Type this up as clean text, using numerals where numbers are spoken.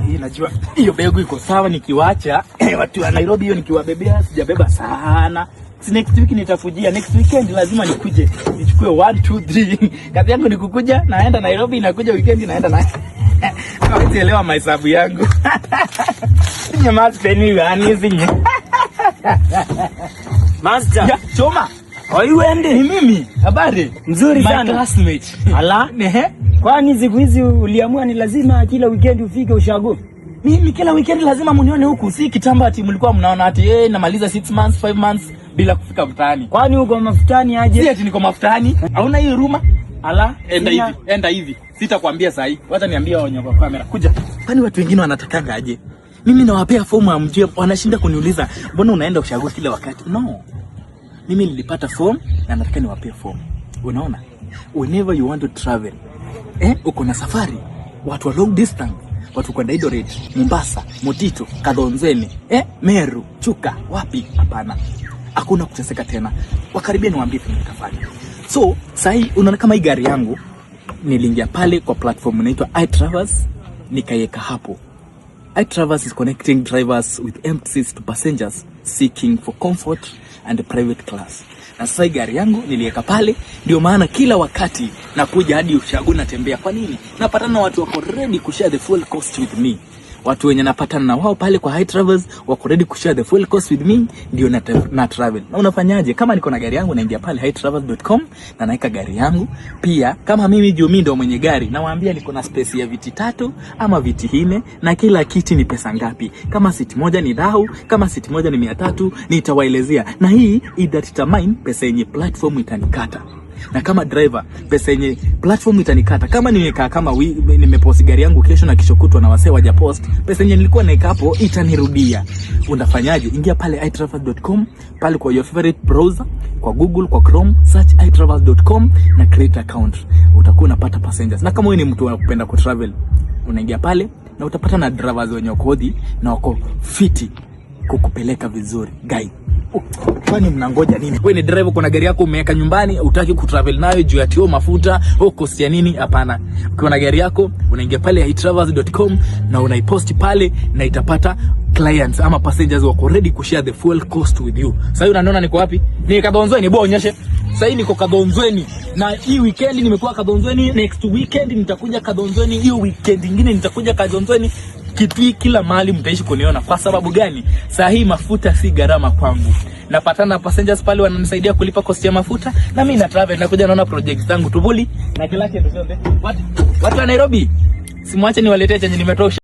Hii najua hiyo bego iko sawa nikiwacha. Watu wa Nairobi hiyo nikiwabebea sijabeba sana. Next week nitakujia. Next weekend lazima nikuje. Nichukue 1 2 3. Kazi yangu ni kukuja, naenda Nairobi, nakuja weekend naenda na. Hawezi elewa mahesabu yangu. Nye master ni gani zinye? Master, ya, choma. Waiwende Ni mimi. Habari mzuri sana. My classmate. Ala, Nehe. kwani siku hizi uliamua ni lazima kila weekend ufike ushago? Mimi kila weekend lazima munione huku. Si kitamba ati mlikuwa mnaona ati namaliza 6 months 5 months bila kufika mtaani. Kwani uko mafutani aje? Si ati niko mafutani. Hauna hii huruma? Ala, enda hivi. Sitakwambia saa hii. Wacha niambie wao kwa kamera. Kuja. Kwani watu wengine wanatakanga aje? Mimi nawapea fomu ya mjie, wanashinda kuniuliza, "Mbona unaenda ushago kila wakati?" No. Mimi nilipata form na nataka niwapee form. Unaona? Whenever you want to travel, uko na safari, watu wa long distance, watu kwenda Eldoret, Mombasa, Motito, Kadonzweni, Meru, Chuka, wapi? Hapana. Hakuna kuteseka tena. Wakaribia niwaambie tunatafanya. So, sahi unaona kama hii gari yangu niliingia pale kwa platform inaitwa iTravels, nikaiweka hapo. iTravels is connecting drivers with empty seats to passengers seeking for comfort and private class. Na sasa gari yangu niliweka pale, ndio maana kila wakati nakuja hadi ushago natembea. Kwa nini? Napatana na watu wako ready to share the full cost with me. Watu wenye napatana na wao pale kwa iTravels wako ready to share the full cost with me, ndio na travel. Na unafanyaje? Kama niko na gari yangu naingia pale itravels.com na naika gari yangu. Pia kama mimi ndio mwenye gari, nawaambia niko na space ya viti 3 ama viti 4 na kila kiti ni pesa ngapi. Kama siti moja ni dau, kama siti moja ni 300, nitawaelezea. Na hii determine pesa yenye platform itanikata. Na kama driver, pesa yenye platform itanikata. Kama nimekaa kama nimepost gari yangu kesho na kesho kutwa na wasee waja post, pesa yenye nilikuwa naika hapo itanirudia. Unafanyaje? Ingia pale itravels.com, pale kwa your favorite browser, kwa Google, kwa Chrome, search itravels.com na create account. Utakuwa unapata passengers. Na kama wewe ni mtu unapenda kutravel, unaingia pale na utapata na drivers wenye kodi na wako fiti kukupeleka vizuri. Guys, kwani mnangoja nini? Wewe ni driver, kuna gari yako umeweka nyumbani, hutaki kutravel nayo juu ya tio mafuta au cost ya nini? Hapana. Ukiwa na gari yako unaingia pale itravels.com na unaipost pale na itapata clients ama passengers wako ready to share the full cost with you. Sasa unaona niko wapi? Ni Kadonzweni, bwana onyeshe. Sasa hii niko Kadonzweni na hii weekend nimekuwa Kadonzweni, next weekend nitakuja Kadonzweni, hiyo weekend nyingine nitakuja Kadonzweni. Kitui, kila mahali mtaishi kuniona. Kwa sababu gani? Saa hii mafuta si gharama kwangu. Napatana passengers pale wananisaidia kulipa cost ya mafuta na mimi na travel na kuja naona projects zangu tubuli na kila kitu. Watu wa Nairobi, simwache niwaletee chenye nimetosha.